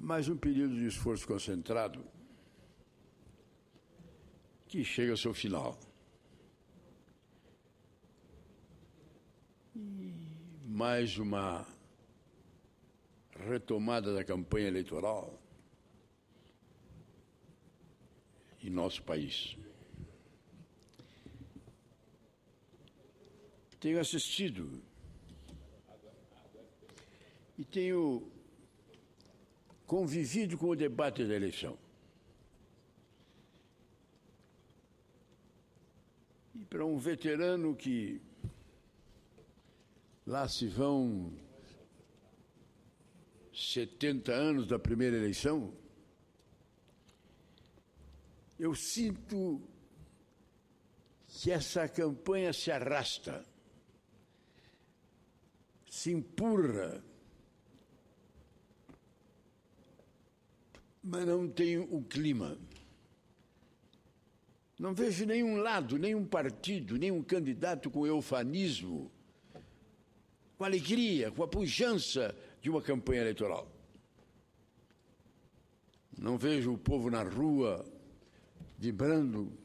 mais um período de esforço concentrado que chega ao seu final. E mais uma retomada da campanha eleitoral em nosso país. Tenho assistido e tenho convivido com o debate da eleição. E para um veterano que lá se vão 70 anos da primeira eleição, eu sinto que essa campanha se arrasta, se empurra, mas não tem o clima. Não vejo nenhum lado, nenhum partido, nenhum candidato com eufemismo, com alegria, com a pujança de uma campanha eleitoral. Não vejo o povo na rua vibrando.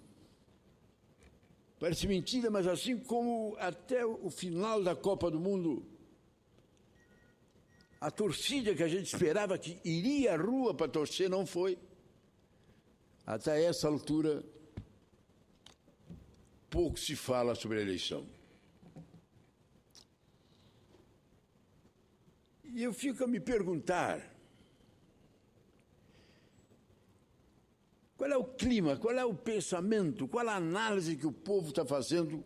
Parece mentira, mas assim como até o final da Copa do Mundo, a torcida que a gente esperava que iria à rua para torcer não foi. Até essa altura, pouco se fala sobre a eleição. E eu fico a me perguntar, qual é o clima, qual é o pensamento, qual a análise que o povo está fazendo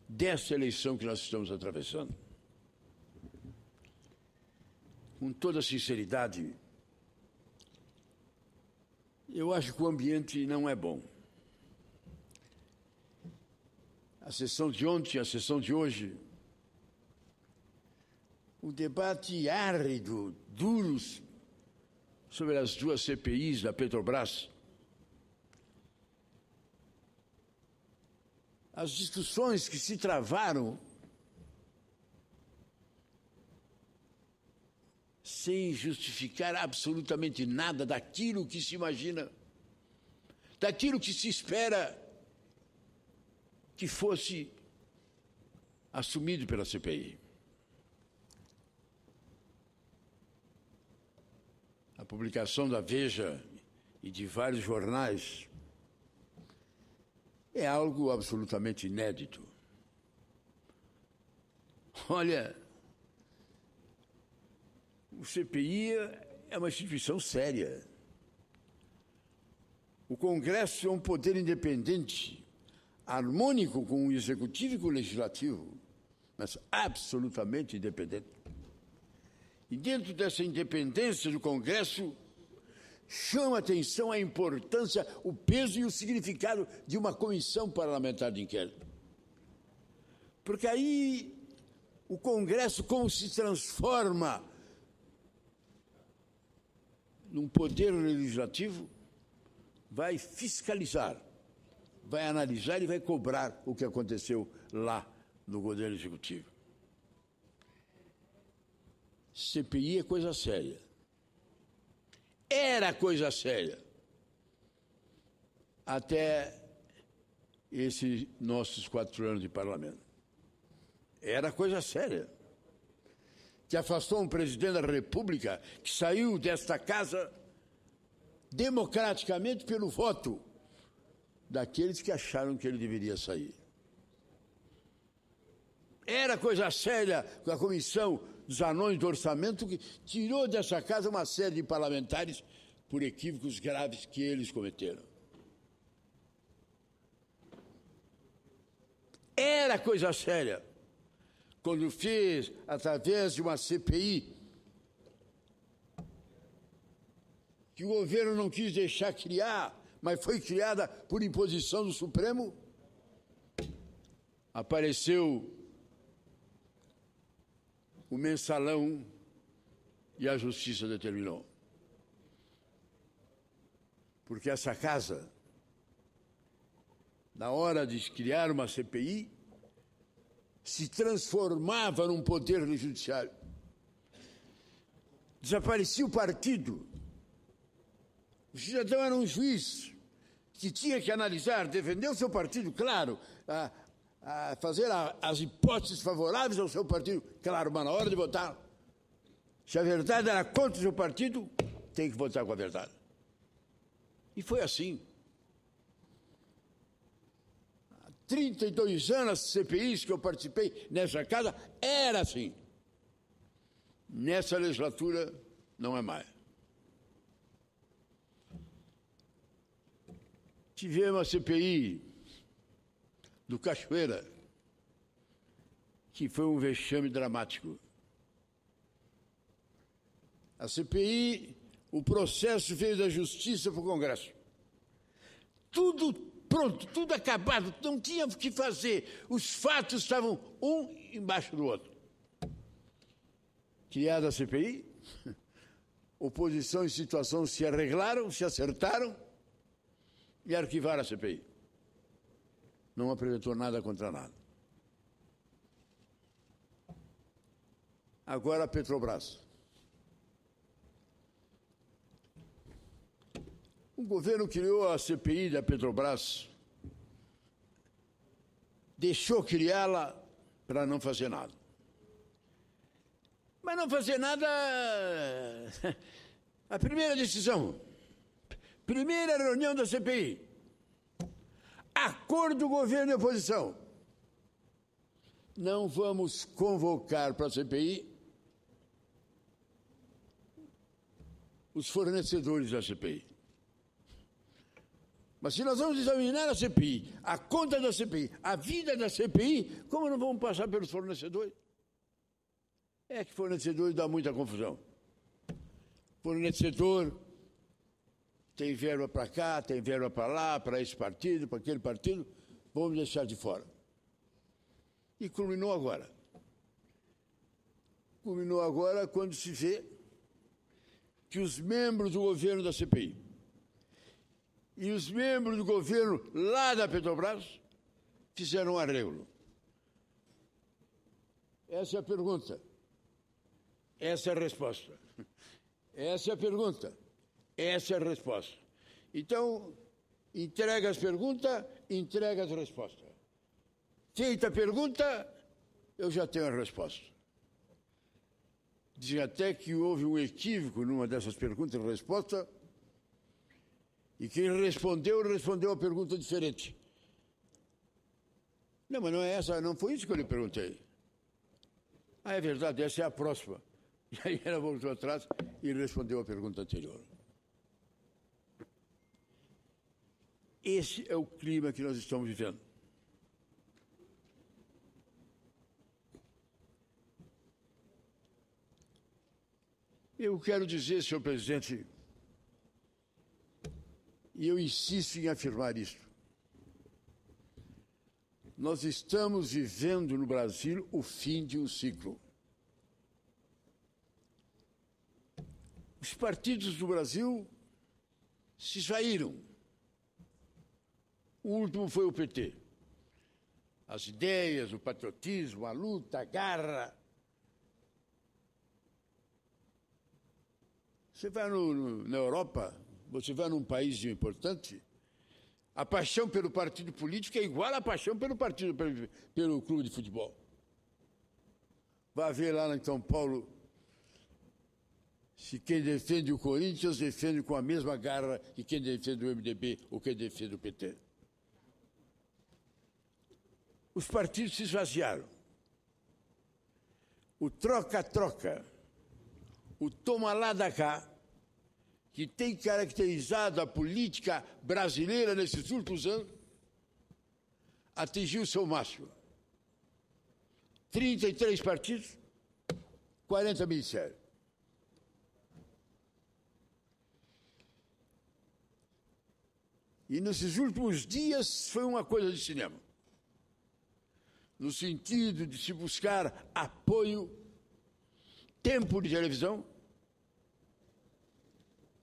dessa eleição que nós estamos atravessando? Com toda sinceridade, eu acho que o ambiente não é bom. A sessão de ontem, a sessão de hoje, o debate árido, duro, sobre as duas CPIs da Petrobras, as discussões que se travaram sem justificar absolutamente nada daquilo que se imagina, daquilo que se espera que fosse assumido pela CPI. A publicação da Veja e de vários jornais é algo absolutamente inédito. Olha, o CPI é uma instituição séria. O Congresso é um poder independente, harmônico com o Executivo e com o Legislativo, mas absolutamente independente. E dentro dessa independência do Congresso, chama a atenção a importância, o peso e o significado de uma comissão parlamentar de inquérito. Porque aí o Congresso, como se transforma num poder legislativo, vai fiscalizar, vai analisar e vai cobrar o que aconteceu lá no Poder Executivo. CPI é coisa séria. Era coisa séria. Até esses nossos 4 anos de parlamento. Era coisa séria. Que afastou um presidente da República que saiu desta casa democraticamente pelo voto daqueles que acharam que ele deveria sair. Era coisa séria com a comissão dos anões do orçamento que tirou dessa casa uma série de parlamentares por equívocos graves que eles cometeram. Era coisa séria quando fez, através de uma CPI, que o governo não quis deixar criar, mas foi criada por imposição do Supremo, apareceu o mensalão e a justiça determinou. Porque essa casa, na hora de criar uma CPI, se transformava num poder judiciário. Desaparecia o partido, O cidadão era um juiz que tinha que analisar, defender o seu partido, claro, fazer as hipóteses favoráveis ao seu partido, claro, mas na hora de votar, se a verdade era contra o seu partido, tem que votar com a verdade. E foi assim. Há 32 anos, as CPIs que eu participei nessa casa, era assim. Nessa legislatura, não é mais. Tivemos a CPI do Cachoeira, que foi um vexame dramático. A CPI, o processo veio da Justiça para o Congresso. Tudo pronto, tudo acabado, não tinha o que fazer. Os fatos estavam um embaixo do outro. Criada a CPI, oposição e situação se arreglaram, se acertaram e arquivaram a CPI. Não apresentou nada contra nada. Agora a Petrobras. O governo criou a CPI da Petrobras, deixou criá-la para não fazer nada. Mas não fazer nada... A primeira decisão, primeira reunião da CPI, acordo do governo e oposição. Não vamos convocar para a CPI os fornecedores da CPI. Mas se nós vamos examinar a CPI, a conta da CPI, a vida da CPI, como não vamos passar pelos fornecedores? É que fornecedores dá muita confusão. Fornecedor tem verba para cá, tem verba para lá, para esse partido, para aquele partido, vamos deixar de fora. E culminou agora. Culminou agora quando se vê que os membros do governo da CPI e os membros do governo lá da Petrobras fizeram um arreglo. Essa é a pergunta. Essa é a resposta. Essa é a pergunta. Essa é a resposta. Então, entrega as perguntas, entrega as respostas. Feita a pergunta, eu já tenho a resposta. Dizem até que houve um equívoco numa dessas perguntas e respostas, e quem respondeu a pergunta diferente. Não, mas não é essa, não foi isso que eu lhe perguntei. Ah, é verdade, essa é a próxima. E aí ela voltou atrás e respondeu a pergunta anterior. Esse é o clima que nós estamos vivendo. Eu quero dizer, senhor presidente, e eu insisto em afirmar isto, nós estamos vivendo no Brasil o fim de um ciclo. Os partidos do Brasil se esvaíram. O último foi o PT. As ideias, o patriotismo, a luta, a garra. Você vai na Europa, você vai num país importante, a paixão pelo partido político é igual à paixão pelo clube de futebol. Vai ver lá em São Paulo se quem defende o Corinthians defende com a mesma garra que quem defende o MDB ou quem defende o PT. Os partidos se esvaziaram. O troca-troca, o toma lá da cá, que tem caracterizado a política brasileira nesses últimos anos, atingiu seu máximo. 33 partidos, 40 ministérios. E nesses últimos dias foi uma coisa de cinema. No sentido de se buscar apoio, tempo de televisão,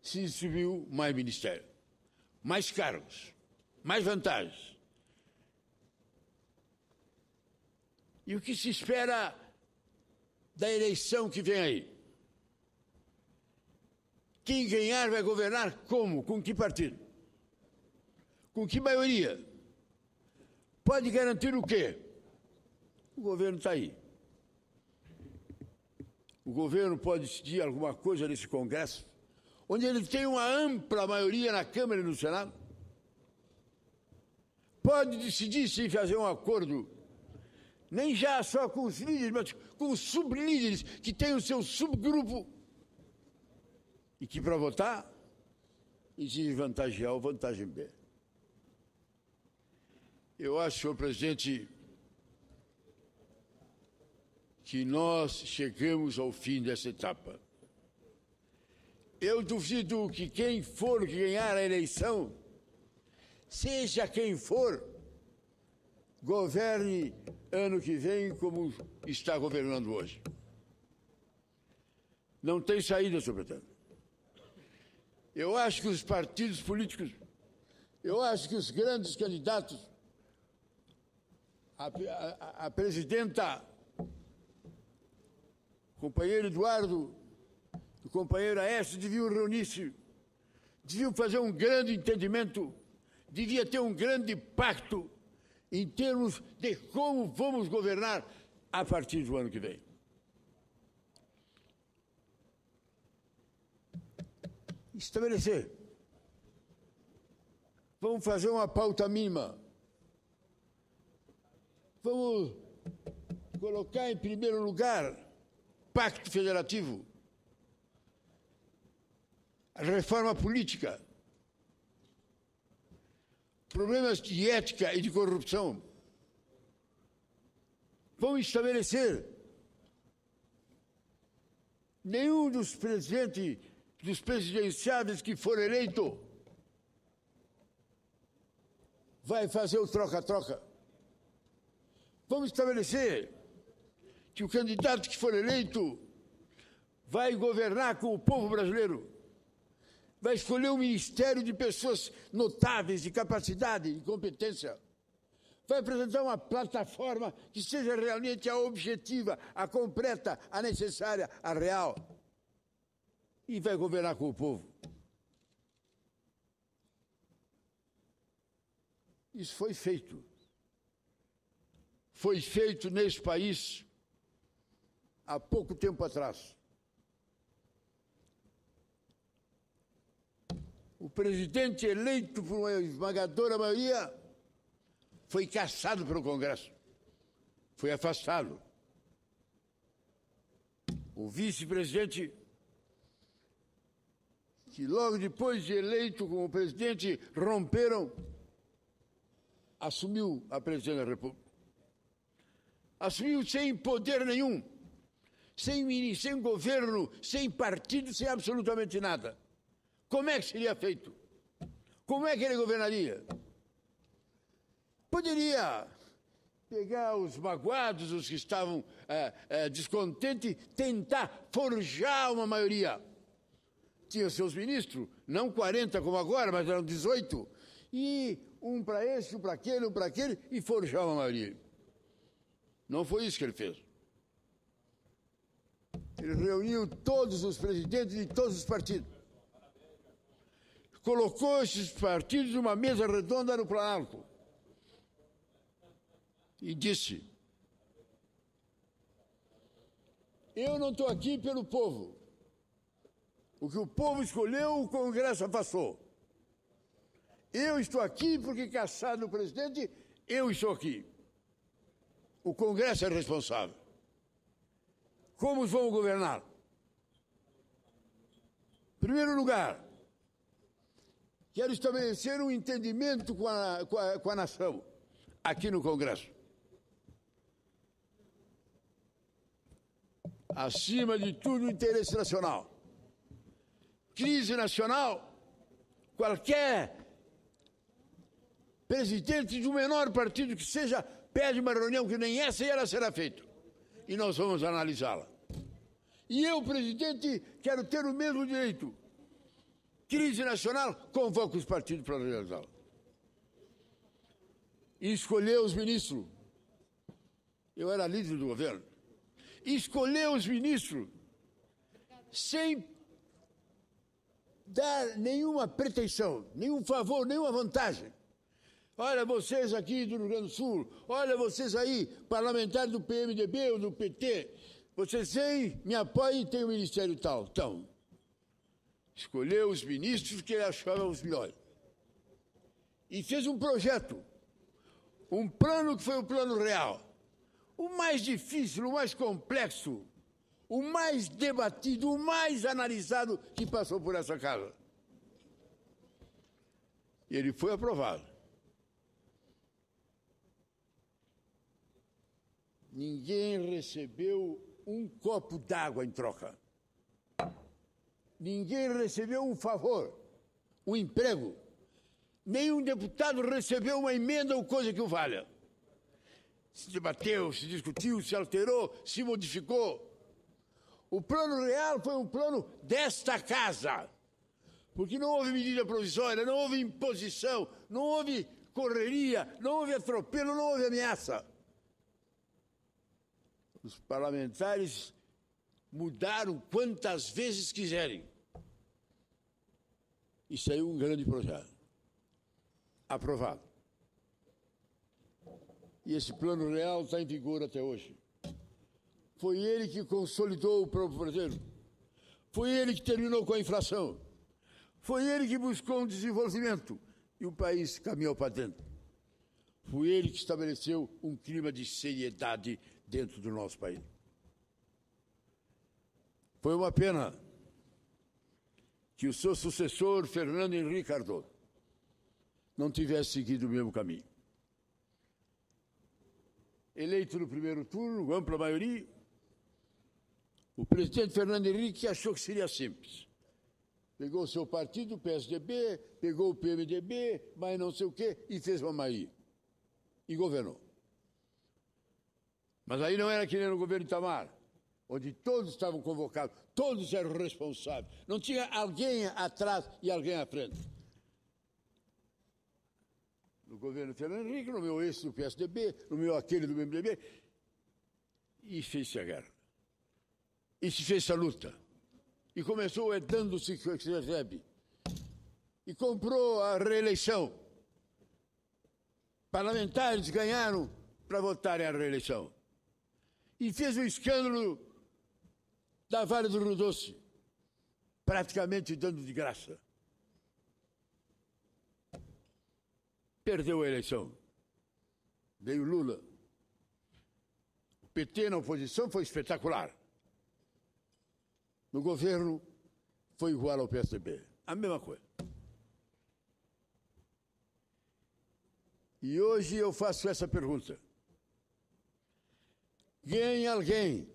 se distribuiu mais ministério, mais cargos, mais vantagens. E o que se espera da eleição que vem aí? quem ganhar vai governar como? Com que partido? Com que maioria? Pode garantir o quê? O governo está aí. O governo pode decidir alguma coisa nesse Congresso, onde ele tem uma ampla maioria na Câmara e no Senado. Pode decidir se fazer um acordo, nem já só com os líderes, mas com os sublíderes, que têm o seu subgrupo, e que para votar exige vantagem A ou vantagem B. Eu acho, senhor presidente, que nós chegamos ao fim dessa etapa. Eu duvido que quem for que ganhar a eleição, seja quem for, governe ano que vem como está governando hoje. Não tem saída, senhor presidente. Eu acho que os partidos políticos, eu acho que os grandes candidatos, a presidenta, o companheiro Eduardo, o companheiro Aécio deviam reunir-se, deviam fazer um grande entendimento, devia ter um grande pacto em termos de como vamos governar a partir do ano que vem. Estabelecer. Vamos fazer uma pauta mínima. Vamos colocar em primeiro lugar pacto federativo, a reforma política, problemas de ética e de corrupção. Vamos estabelecer. Nenhum dos presidentes, dos presidenciáveis que for eleito, vai fazer o troca-troca. Vamos estabelecer que o candidato que for eleito vai governar com o povo brasileiro, vai escolher um ministério de pessoas notáveis, de capacidade, de competência, vai apresentar uma plataforma que seja realmente a objetiva, a completa, a necessária, a real, e vai governar com o povo. Isso foi feito. Foi feito nesse país há pouco tempo atrás. O presidente eleito por uma esmagadora maioria foi cassado pelo Congresso, foi afastado. O vice-presidente, que logo depois de eleito como presidente, romperam, assumiu a presidência da República. Assumiu sem poder nenhum, sem governo, sem partido, sem absolutamente nada. Como é que seria feito? Como é que ele governaria? Poderia pegar os magoados, os que estavam descontentes, tentar forjar uma maioria. Tinha seus ministros, não 40 como agora, mas eram 18, e um para esse, um para aquele, e forjar uma maioria. Não foi isso que ele fez. Ele reuniu todos os presidentes de todos os partidos. Colocou esses partidos numa mesa redonda no Planalto. E disse: eu não estou aqui pelo povo. O que o povo escolheu, o Congresso afastou. Eu estou aqui porque, cassado o presidente, eu estou aqui. O Congresso é responsável. Como vamos governar? Em primeiro lugar, quero estabelecer um entendimento com a nação, aqui no Congresso. Acima de tudo, o interesse nacional. Crise nacional, qualquer presidente de um menor partido que seja, pede uma reunião que nem essa e ela será feita. E nós vamos analisá-la. E eu, presidente, quero ter o mesmo direito. Crise nacional, convoco os partidos para realizá-la. E escolher os ministros. Eu era líder do governo. Escolher os ministros sem dar nenhuma pretensão, nenhum favor, nenhuma vantagem. Olha, vocês aqui do Rio Grande do Sul, olha, vocês aí, parlamentares do PMDB ou do PT, vocês vêm, me apoiem e tem o ministério tal. Então, escolheu os ministros que ele achava os melhores. E fez um projeto, um plano que foi o plano real. O mais difícil, o mais complexo, o mais debatido, o mais analisado que passou por essa casa. E ele foi aprovado. Ninguém recebeu um copo d'água em troca. Ninguém recebeu um favor, um emprego. Nenhum deputado recebeu uma emenda ou coisa que o valha. Se debateu, se discutiu, se alterou, se modificou. O plano real foi um plano desta casa. Porque não houve medida provisória, não houve imposição, não houve correria, não houve atropelo, não houve ameaça. Os parlamentares mudaram quantas vezes quiserem. E saiu um grande projeto. Aprovado. E esse plano real está em vigor até hoje. Foi ele que consolidou o povo brasileiro. Foi ele que terminou com a inflação. Foi ele que buscou um desenvolvimento. E o país caminhou para dentro. Foi ele que estabeleceu um clima de seriedade dentro do nosso país. Foi uma pena que o seu sucessor, Fernando Henrique Cardoso, não tivesse seguido o mesmo caminho. Eleito no primeiro turno, ampla maioria, o presidente Fernando Henrique achou que seria simples. Pegou o seu partido, o PSDB, pegou o PMDB, mas não sei o quê, e fez uma maioria. E governou. Mas aí não era que nem no governo Itamar, onde todos estavam convocados, todos eram responsáveis. Não tinha alguém atrás e alguém à frente. No governo Fernando Henrique, nomeou esse do PSDB, nomeou aquele do PMDB, e fez-se a guerra. E se fez a luta. E começou dando-se que se recebe. E comprou a reeleição. Parlamentares ganharam para votarem a reeleição. E fez o escândalo da Vale do Rio Doce, praticamente dando de graça. Perdeu a eleição. Veio Lula. O PT na oposição foi espetacular. No governo foi igual ao PSDB. A mesma coisa. E hoje eu faço essa pergunta. Ganha alguém.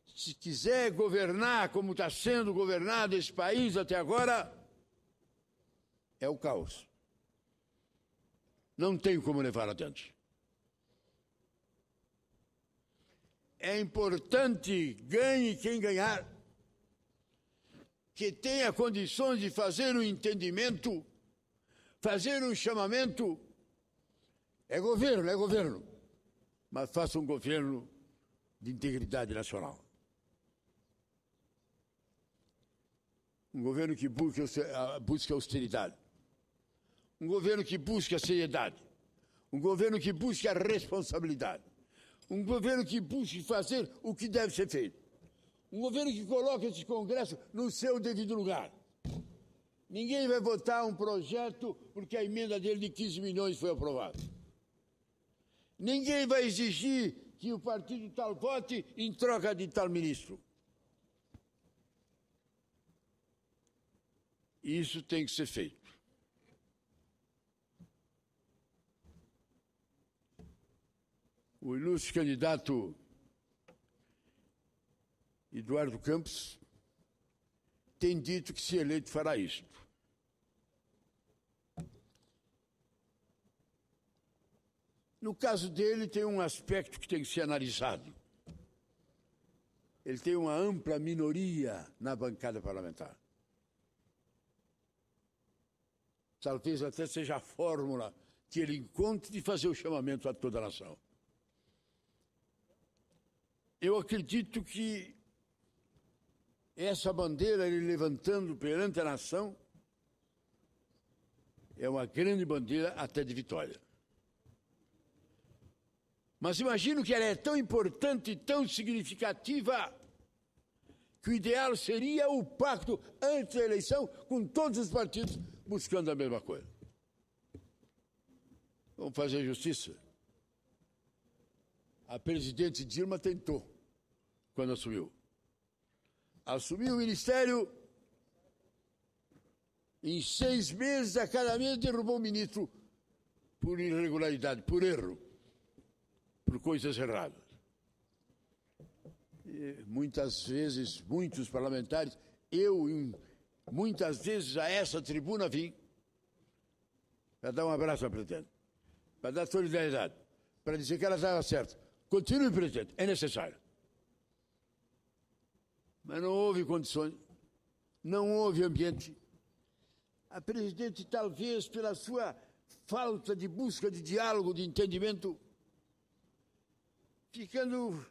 Se quiser governar como está sendo governado esse país até agora, é o caos. Não tem como levar adiante. É importante, ganhe quem ganhar, que tenha condições de fazer um entendimento, fazer um chamamento. É governo, mas faça um governo de integridade nacional. Um governo que busque a austeridade. Um governo que busque a seriedade. Um governo que busque a responsabilidade. Um governo que busque fazer o que deve ser feito. Um governo que coloque esse Congresso no seu devido lugar. Ninguém vai votar um projeto porque a emenda dele de 15 milhões foi aprovada. Ninguém vai exigir que o partido tal vote em troca de tal ministro. Isso tem que ser feito. O ilustre candidato Eduardo Campos tem dito que, se eleito, fará isto. No caso dele, tem um aspecto que tem que ser analisado. Ele tem uma ampla minoria na bancada parlamentar. Talvez até seja a fórmula que ele encontre de fazer o chamamento a toda a nação. Eu acredito que essa bandeira ele levantando perante a nação é uma grande bandeira até de vitória. Mas imagino que ela é tão importante e tão significativa que o ideal seria o pacto antes da eleição com todos os partidos buscando a mesma coisa. Vamos fazer justiça. A presidente Dilma tentou, quando assumiu. Assumiu o ministério, em 6 meses, a cada mês, derrubou o ministro por irregularidade, por erro, por coisas erradas. E muitas vezes, muitos parlamentares, muitas vezes a essa tribuna vim para dar um abraço ao presidente, para dar solidariedade, para dizer que ela estava certa. Continue, presidente, é necessário. Mas não houve condições, não houve ambiente. A presidente, talvez pela sua falta de busca de diálogo, de entendimento, ficando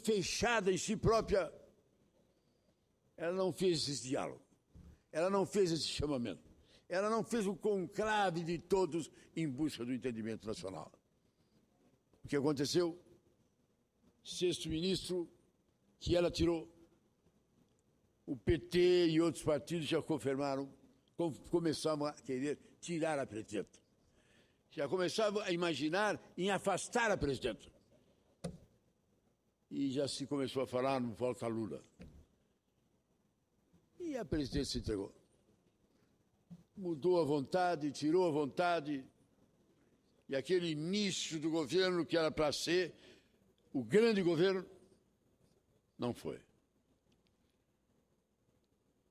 fechada em si própria, ela não fez esse diálogo, ela não fez esse chamamento, ela não fez o conclave de todos em busca do entendimento nacional. O que aconteceu? 6º ministro que ela tirou, o PT e outros partidos já confirmaram, começavam a querer tirar a presidenta. Já começavam a imaginar em afastar a presidenta. E já se começou a falar no volta Lula. E a presidente se entregou. Mudou a vontade, tirou a vontade. E aquele início do governo que era para ser o grande governo, não foi.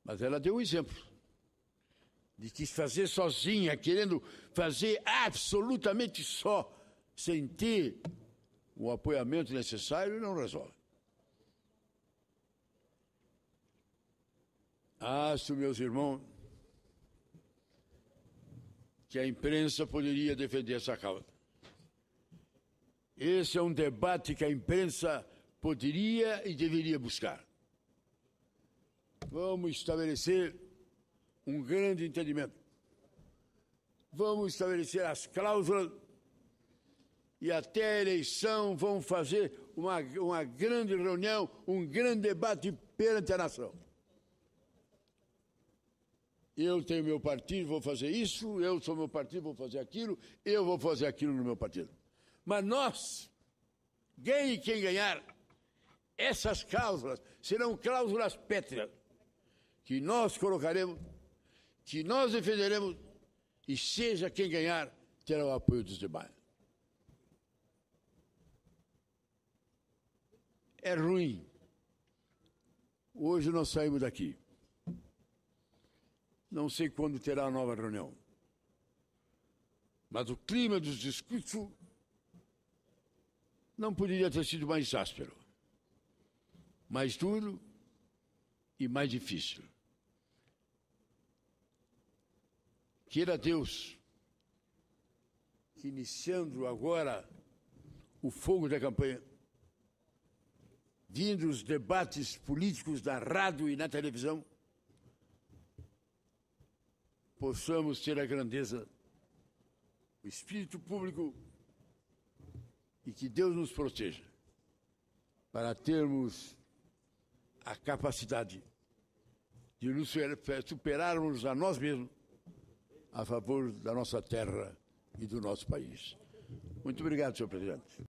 Mas ela deu um exemplo de que fazer sozinha, querendo fazer absolutamente só, sem ter o apoiamento necessário, não resolve. Acho, meus irmãos, que a imprensa poderia defender essa causa. Esse é um debate que a imprensa poderia e deveria buscar. Vamos estabelecer um grande entendimento. Vamos estabelecer as cláusulas e até a eleição vamos fazer uma grande reunião, um grande debate perante a nação. Eu tenho meu partido, vou fazer isso, eu sou meu partido, vou fazer aquilo, eu vou fazer aquilo no meu partido. Mas nós, ganhe quem ganhar, essas cláusulas serão cláusulas pétreas, que nós colocaremos, que nós defenderemos, e seja quem ganhar, terá o apoio dos demais. É ruim. Hoje nós saímos daqui. Não sei quando terá a nova reunião. Mas o clima dos discursos não poderia ter sido mais áspero, mais duro e mais difícil. Queira Deus que, iniciando agora o fogo da campanha, vindo os debates políticos na rádio e na televisão, possamos ter a grandeza, o espírito público, e que Deus nos proteja para termos a capacidade de nos superarmos a nós mesmos a favor da nossa terra e do nosso país. Muito obrigado, senhor presidente.